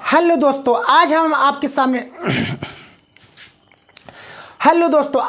Hello दोस्तों, आज हम आपके सामने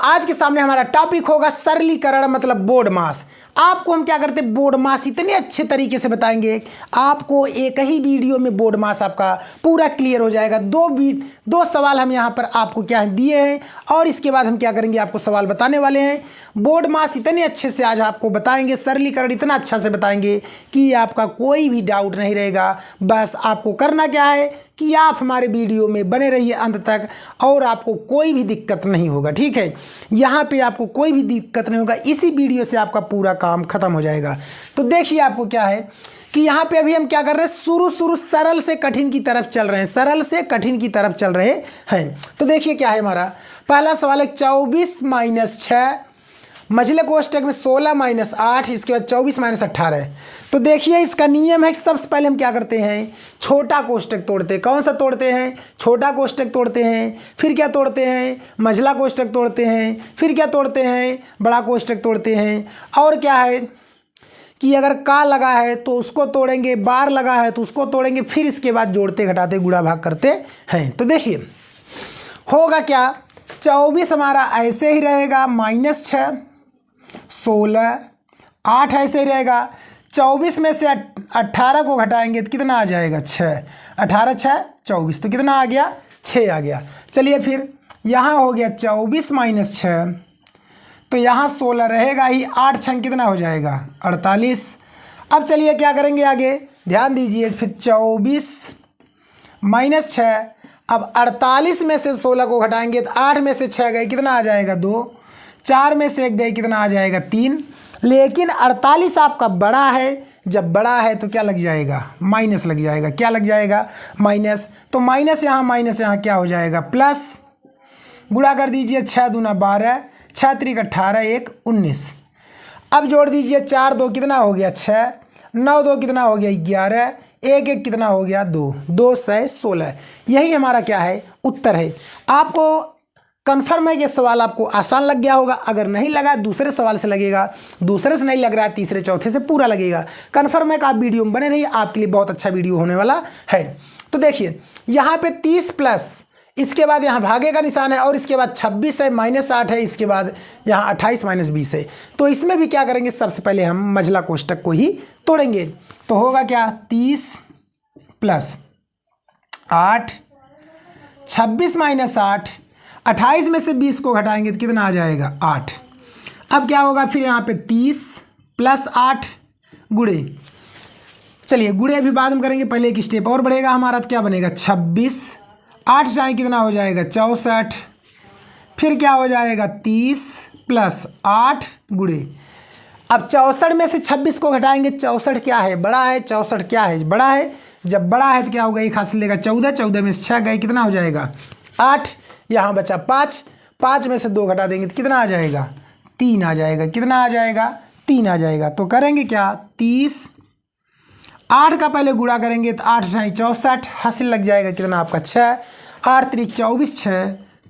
आज के सामने हमारा टॉपिक होगा सरलीकरण मतलब बोर्ड मास। आपको हम क्या करते हैं, बोर्ड मास इतने अच्छे तरीके से बताएंगे, आपको एक ही वीडियो में बोर्ड मास आपका पूरा क्लियर हो जाएगा। दो सवाल हम यहाँ पर आपको क्या दिए हैं और इसके बाद हम क्या करेंगे, आपको सवाल बताने वाले हैं। बोर्ड मास इतने अच्छे से आज आपको बताएंगे, सरलीकरण इतना अच्छा से बताएंगे कि आपका कोई भी डाउट नहीं रहेगा। बस आपको करना क्या है कि आप हमारे वीडियो में बने रहिए अंत तक और आपको कोई भी दिक्कत नहीं होगा। ठीक है, यहाँ पे आपको कोई भी दिक्कत नहीं होगा, इसी वीडियो से आपका पूरा काम खत्म हो जाएगा। तो देखिए आपको क्या है कि यहाँ पे अभी हम क्या कर रहे हैं, शुरू सरल से कठिन की तरफ चल रहे हैं, सरल से कठिन की तरफ चल रहे हैं। तो देखिए क्या है हमारा पहला सवाल है 24 - 6 मझले कोष्टक में 16 - 8, इसके बाद 24 - 18। तो देखिए इसका नियम है कि सबसे पहले हम क्या करते हैं, छोटा कोष्टक तोड़ते हैं। कौन सा तोड़ते हैं, छोटा कोष्टक तोड़ते हैं। फिर क्या तोड़ते हैं, मझला कोष्टक तोड़ते हैं। फिर क्या तोड़ते हैं, बड़ा कोष्टक तोड़ते हैं। और क्या है कि अगर का लगा है तो उसको तोड़ेंगे, बार लगा है तो उसको तोड़ेंगे। फिर इसके बाद जोड़ते घटाते गुणा भाग करते हैं। तो देखिए होगा क्या, 24 हमारा ऐसे ही रहेगा -6, 16, 8 ऐसे ही रहेगा। 24 में से 18 को घटाएंगे तो कितना आ जाएगा, 6। 18 6 24, तो कितना आ गया, 6 आ गया। चलिए फिर यहाँ हो गया 24 - 6, तो यहाँ 16 रहेगा ही, 8 6 कितना हो जाएगा, 48। अब चलिए क्या करेंगे आगे, ध्यान दीजिए। फिर 24 - 6, अब 48 में से 16 को घटाएंगे तो 8 में से 6 गए, कितना आ जाएगा, 2। 4 में से 1 गए, कितना आ जाएगा, 3। लेकिन 48 आपका बड़ा है, जब बड़ा है तो क्या लग जाएगा, माइनस लग जाएगा। क्या लग जाएगा, माइनस। तो माइनस यहाँ क्या हो जाएगा, प्लस। गुणा कर दीजिए, 6 दूना 12, 6 त्रिक 18, 1 19। अब जोड़ दीजिए, 4 2 कितना हो गया, 6, 9 2 कितना हो गया, 11, 1 1 कितना हो गया, 2 2 6 16। यही हमारा क्या है, उत्तर है। आपको कन्फर्म है कि सवाल आपको आसान लग गया होगा। अगर नहीं लगा दूसरे सवाल से लगेगा, दूसरे से नहीं लग रहा है तीसरे चौथे से पूरा लगेगा। कन्फर्म है कि आप वीडियो में बने रहिए, आपके लिए बहुत अच्छा वीडियो होने वाला है। तो देखिए यहाँ पे 30 प्लस, इसके बाद यहाँ भागे का निशान है और इसके बाद 26 है, -8 है, इसके बाद यहाँ 28 - 20 है। तो इसमें भी क्या करेंगे, सबसे पहले हम मझला कोष्टक को ही तोड़ेंगे। तो होगा क्या, 30 + 8, 26 - 8, 28 में से 20 को घटाएंगे तो कितना आ जाएगा, 8। अब क्या होगा, फिर यहाँ पे 30 + 8 गुणे, चलिए गुणे अभी बाद में करेंगे, पहले एक स्टेप और बढ़ेगा हमारा। तो क्या बनेगा, 26, 8 जाए कितना हो जाएगा, 64। फिर क्या हो जाएगा, 30 + 8 गुणे। अब 64 में से 26 को घटाएंगे, 64 क्या है, बड़ा है। 64 क्या है, बड़ा है। जब बड़ा है तो क्या होगा, एक हासिल लेगा 14, 14 में से 6 गए, कितना हो जाएगा, 8। यहाँ बचा 5, 5 में से 2 घटा देंगे तो कितना आ जाएगा, 3 आ जाएगा। कितना आ जाएगा, 3 आ जाएगा। तो करेंगे क्या, 30, 8 का पहले गुणा करेंगे तो 8 × 64 हासिल लग जाएगा, कितना आपका 6, 8 त्रिक 24, 6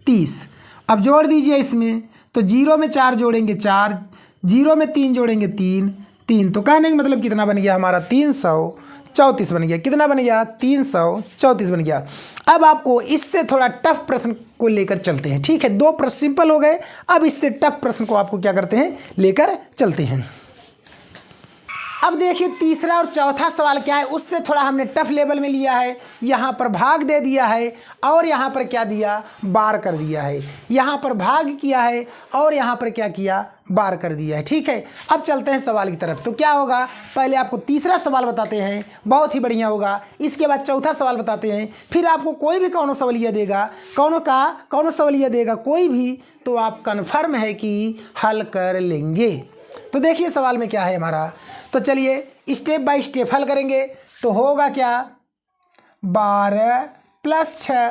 30। अब जोड़ दीजिए इसमें, तो 0 में 4 जोड़ेंगे 4, 0 में 3 जोड़ेंगे 3 3। तो कहने का मतलब कितना बन गया हमारा, 334 बन गया। कितना बन गया, 334 बन गया। अब आपको इससे थोड़ा टफ प्रश्न को लेकर चलते हैं। ठीक है, 2 प्रश्न सिंपल हो गए, अब इससे टफ प्रश्न को आपको क्या करते हैं, लेकर चलते हैं। अब देखिए तीसरा और चौथा सवाल क्या है, उससे थोड़ा हमने टफ लेवल में लिया है। यहाँ पर भाग दे दिया है और यहाँ पर क्या दिया, बार कर दिया है। यहाँ पर भाग किया है और यहाँ पर क्या किया, बार कर दिया है। ठीक है, अब चलते हैं सवाल की तरफ। तो क्या होगा, पहले आपको तीसरा सवाल बताते हैं, बहुत ही बढ़िया होगा। इसके बाद चौथा सवाल बताते हैं, फिर आपको कोई भी कौनो सवालिया देगा, कौनो सवालिया देगा कोई भी, तो आप कन्फर्म है कि हल कर लेंगे। तो देखिए सवाल में क्या है हमारा, तो चलिए स्टेप बाय स्टेप हल करेंगे। तो होगा क्या, 12 + 6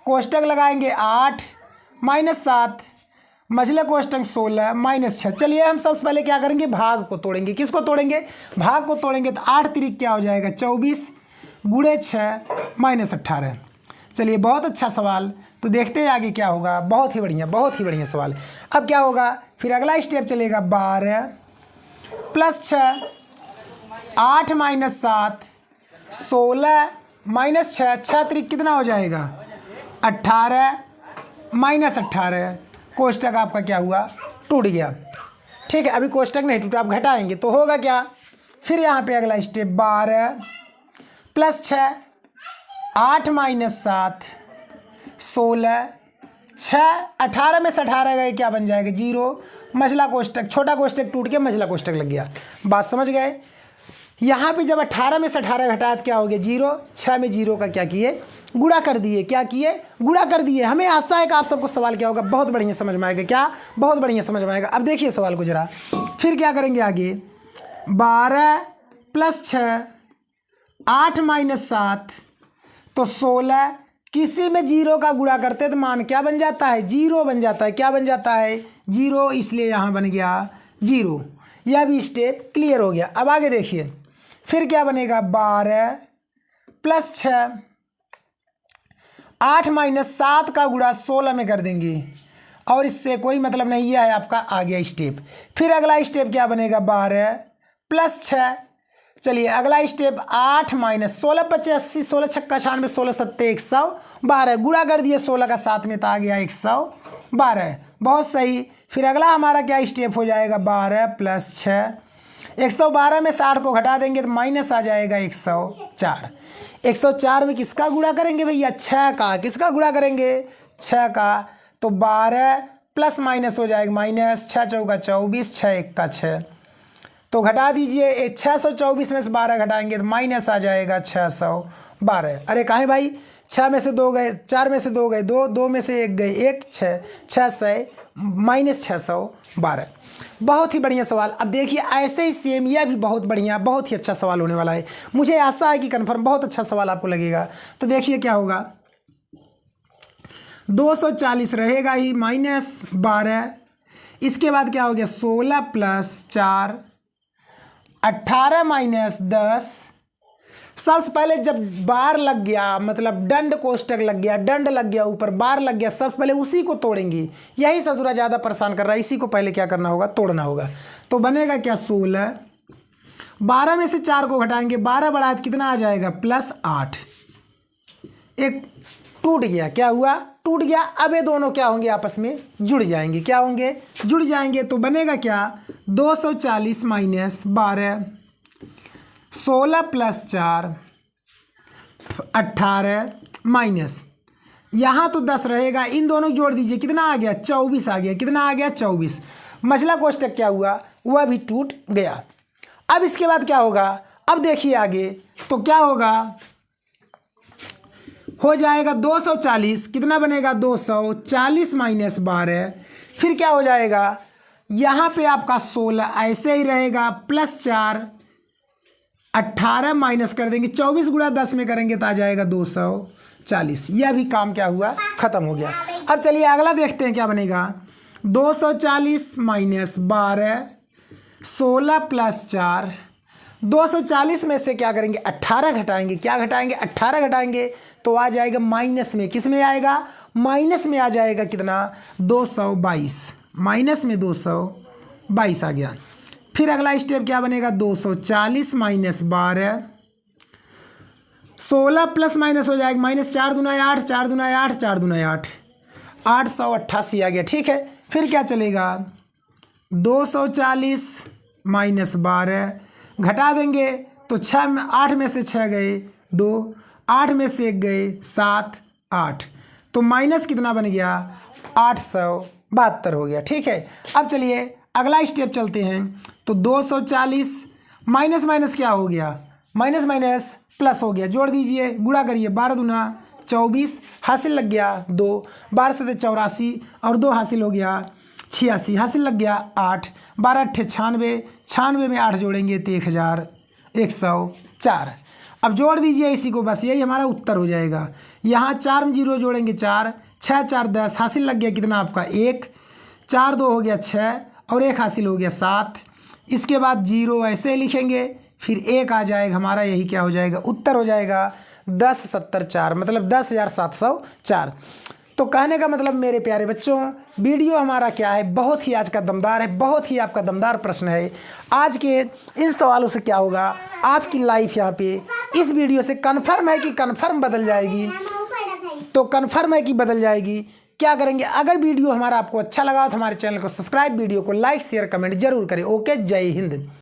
कोष्टक लगाएंगे 8 - 7 मझले कोष्टक 16 - 6। चलिए हम सबसे पहले क्या करेंगे, भाग को तोड़ेंगे। किसको तोड़ेंगे, भाग को तोड़ेंगे। तो 8 त्रिक क्या हो जाएगा, 24 गुणे 6 - 18। चलिए बहुत अच्छा सवाल। तो देखते हैं आगे क्या होगा, बहुत ही बढ़िया सवाल। अब क्या होगा, फिर अगला स्टेप चलेगा, 12 + 6 8 - 7 16 -6, 6 त्रिक कितना हो जाएगा 18 -18, कोष्टक आपका क्या हुआ टूट गया। ठीक है, अभी कोष्टक नहीं टूटा, आप घटाएंगे तो होगा क्या। फिर यहाँ पे अगला स्टेप 12 + 6, 8 - 7 16, 6 18 में से 18 गए क्या बन जाएगा 0, मझला कोष्टक, छोटा कोष्टक टूट के मझला कोष्टक लग गया। बात समझ गए। यहाँ पे जब 18 में से 18 घटाया तो क्या हो गया 0, 6 में 0 का क्या किए गुणा कर दिए, क्या किए गुणा कर दिए। हमें आशा है कि आप सबको सवाल क्या होगा बहुत बढ़िया समझ में आएगा, क्या बहुत बढ़िया समझ में आएगा। अब देखिए सवाल को जरा, फिर क्या करेंगे आगे 12 + 6, 8 - 7 तो 16, किसी में 0 का गुणा करते तो मान क्या बन जाता है 0 बन जाता है, क्या बन जाता है 0, इसलिए यहाँ बन गया 0। यह भी स्टेप क्लियर हो गया। अब आगे देखिए फिर क्या बनेगा 12 + 6, 8 - 7 का गुणा 16 में कर देंगे और इससे कोई मतलब नहीं, यह है आपका आ गया स्टेप। फिर अगला स्टेप क्या बनेगा 12 + 6, चलिए अगला स्टेप 8 - 16 × 5 = 80, 16 × 6 = 96, 16 × 7 = 112, गुणा कर दिए 16 का 7 में तो आ गया 112, बहुत सही। फिर अगला हमारा क्या स्टेप हो जाएगा 12 + 6, 112 में से 8 को घटा देंगे तो माइनस आ जाएगा 104। 104 में किसका गुणा करेंगे भैया 6 का, किसका गुणा करेंगे 6 का, तो 12 प्लस माइनस हो जाएगा माइनस, 6 चौका 24, 6 एकका 6, तो घटा दीजिए 624 में से 12 घटाएंगे तो माइनस आ जाएगा 612। अरे काहे भाई 6 में से 2 गए, 4 में से 2 गए 2, 2 में से 1 गए 1, 6 600 माइनस 612। बहुत ही बढ़िया सवाल। अब देखिए ऐसे ही सेम यह भी बहुत बढ़िया बहुत ही अच्छा सवाल होने वाला है, मुझे आशा है कि कन्फर्म बहुत अच्छा सवाल आपको लगेगा। तो देखिए क्या होगा 240 रहेगा ही -12, इसके बाद क्या हो गया 16 + 4 18 - 10। सबसे पहले जब बार लग गया मतलब दंड कोष्टक लग गया, दंड लग गया ऊपर बार लग गया, सबसे पहले उसी को तोड़ेंगे। यही ससुरा ज़्यादा परेशान कर रहा है, इसी को पहले क्या करना होगा तोड़ना होगा। तो बनेगा क्या 16, 12 में से 4 को घटाएंगे, 12 बढ़ाए तो कितना आ जाएगा +8, एक टूट गया, क्या हुआ टूट गया। अब ये दोनों क्या होंगे आपस में जुड़ जाएंगे, क्या होंगे जुड़ जाएंगे। तो बनेगा क्या 240 - 12, 16 + 4 18 माइनस यहाँ तो 10 रहेगा, इन दोनों जोड़ दीजिए कितना आ गया 24 आ गया, कितना आ गया 24। मझला कोष्टक क्या हुआ वह भी टूट गया। अब इसके बाद क्या होगा, अब देखिए आगे तो क्या होगा, हो जाएगा 240, कितना बनेगा 240 - 12, फिर क्या हो जाएगा यहाँ पे आपका 16 ऐसे ही रहेगा +4 18 माइनस कर देंगे, 24 × 10 में करेंगे तो आ जाएगा 240। यह भी काम क्या हुआ ख़त्म हो गया। अब चलिए अगला देखते हैं क्या बनेगा 240 - 12 16 + 4, 240 में से क्या करेंगे 18 घटाएंगे, क्या घटाएंगे 18 घटाएंगे तो आ जाएगा माइनस में, किस में आएगा माइनस में आ जाएगा कितना 222, माइनस में 222 आ गया। फिर अगला स्टेप क्या बनेगा 240 - 12, 16 प्लस माइनस हो जाएगा माइनस, 4 दूना 8, 4 दूना 8, 4 दूना 8, 888 आ गया। ठीक है, फिर क्या चलेगा 240 - 12 घटा देंगे तो 8 में से 6 गए 2, 8 में से 1 गए 7, 8, तो माइनस कितना बन गया 872 हो गया। ठीक है, अब चलिए अगला स्टेप चलते हैं। तो 240 माइनस माइनस क्या हो गया माइनस माइनस प्लस हो गया, जोड़ दीजिए गुणा करिए, 12 दूना 24 हासिल लग गया 2, 12 से 84 और 2 हासिल हो गया 86, हासिल लग गया 8, 12 × 96, 96 में 8 जोड़ेंगे तो 1104। अब जोड़ दीजिए इसी को, बस यही हमारा उत्तर हो जाएगा। यहाँ 4 में 0 जोड़ेंगे 4, 6 4 10, हासिल लग गया कितना आपका 1, 4 2 हो गया 6 और 1 हासिल हो गया 7। इसके बाद 0 ऐसे लिखेंगे, फिर 1 आ जाएगा हमारा, यही क्या हो जाएगा उत्तर हो जाएगा 10 70 4, मतलब 10,704। तो कहने का मतलब मेरे प्यारे बच्चों, वीडियो हमारा क्या है, बहुत ही आज का दमदार है, बहुत ही आपका दमदार प्रश्न है। आज के इन सवालों से क्या होगा, आपकी लाइफ यहाँ पे इस वीडियो से कन्फर्म है कि कन्फर्म बदल जाएगी। तो कन्फर्म है कि बदल जाएगी। क्या करेंगे, अगर वीडियो हमारा आपको अच्छा लगा तो हमारे चैनल को सब्सक्राइब, वीडियो को लाइक शेयर कमेंट जरूर करें। ओके, जय हिंद।